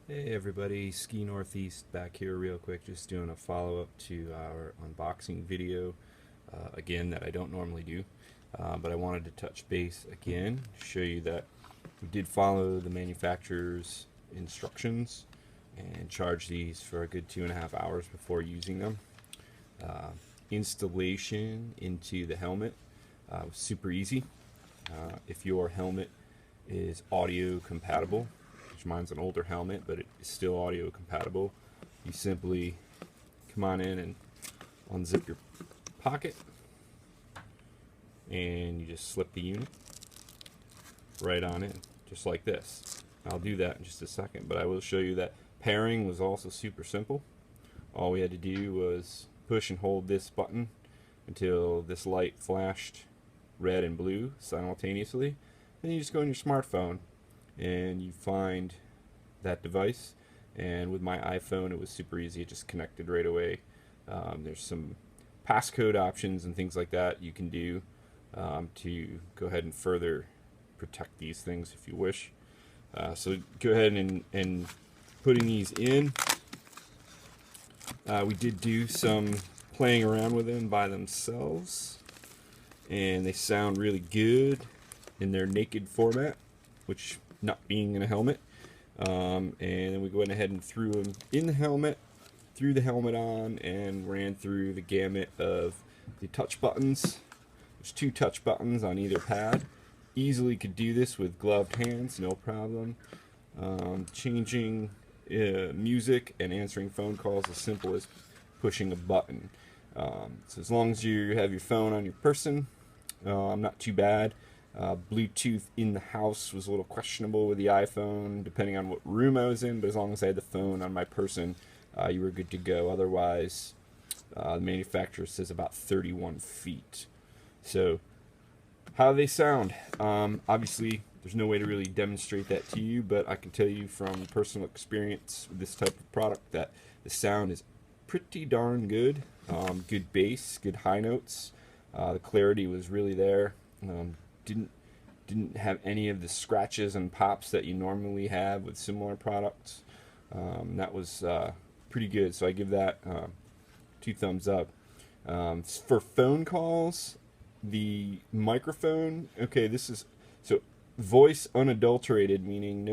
Hey everybody, Ski Northeast back here real quick, just doing a follow-up to our unboxing video again that I don't normally do, but I wanted to touch base again, show you that we did follow the manufacturer's instructions and charge these for a good 2.5 hours before using them. Uh, Installation into the helmet was super easy. If your helmet is audio compatible, which mine's an older helmet, but it is still audio compatible, you simply come on in and unzip your pocket and you just slip the unit right on in, just like this. I'll do that in just a second, but I will show you that pairing was also super simple. All we had to do was push and hold this button until this light flashed red and blue simultaneously. Then you just go on your smartphone and you find that device. And with my iPhone, it was super easy. It just connected right away. There's some passcode options and things like that you can do to go ahead and further protect these things if you wish. So go ahead and putting these in. We did do some playing around with them by themselves, and they sound really good in their naked format, which not being in a helmet. And then we went ahead and threw them in the helmet, threw the helmet on, and ran through the gamut of the touch buttons. There's 2 touch buttons on either pad. Easily could do this with gloved hands, no problem. Changing music and answering phone calls as simple as pushing a button. So as long as you have your phone on your person, not too bad. Bluetooth in the house was a little questionable with the iPhone, depending on what room I was in, but as long as I had the phone on my person, you were good to go. Otherwise, the manufacturer says about 31 feet. So, how do they sound? Obviously, there's no way to really demonstrate that to you, but I can tell you from personal experience with this type of product that the sound is pretty darn good. Good bass, good high notes. The clarity was really there. Didn't have any of the scratches and pops that you normally have with similar products. That was pretty good, so I give that 2 thumbs up. For phone calls, the microphone, okay, this is so voice unadulterated, meaning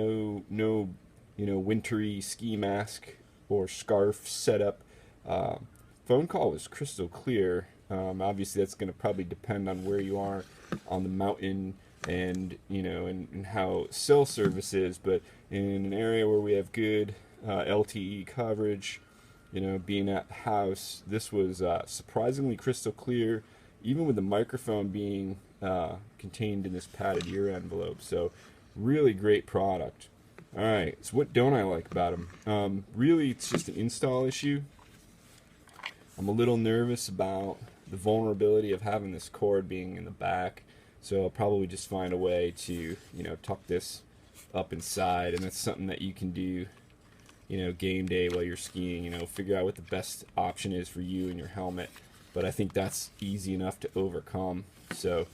no wintry ski mask or scarf setup. Phone call was crystal clear. Obviously, that's going to probably depend on where you are on the mountain and and how cell service is. But in an area where we have good LTE coverage, being at the house, this was surprisingly crystal clear, even with the microphone being contained in this padded ear envelope. So, really great product. All right, so what don't I like about them? Really, it's just an install issue. I'm a little nervous about the vulnerability of having this cord being in the back, so I'll probably just find a way to tuck this up inside, and that's something that you can do game day while you're skiing. Figure out what the best option is for you and your helmet, but I think that's easy enough to overcome. So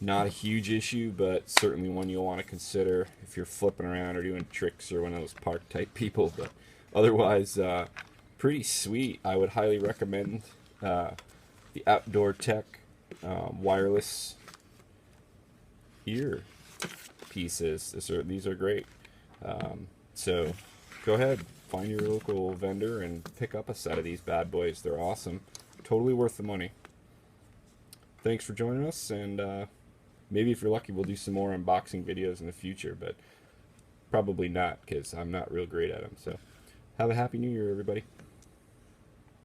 not a huge issue, but certainly one you'll want to consider if you're flipping around or doing tricks or one of those park type people. But otherwise, pretty sweet. I would highly recommend the Outdoor Tech wireless ear pieces. These are great. So go ahead, find your local vendor and pick up a set of these bad boys. They're awesome. Totally worth the money. Thanks for joining us, and maybe if you're lucky, we'll do some more unboxing videos in the future, but probably not because I'm not real great at them. So have a happy new year, everybody.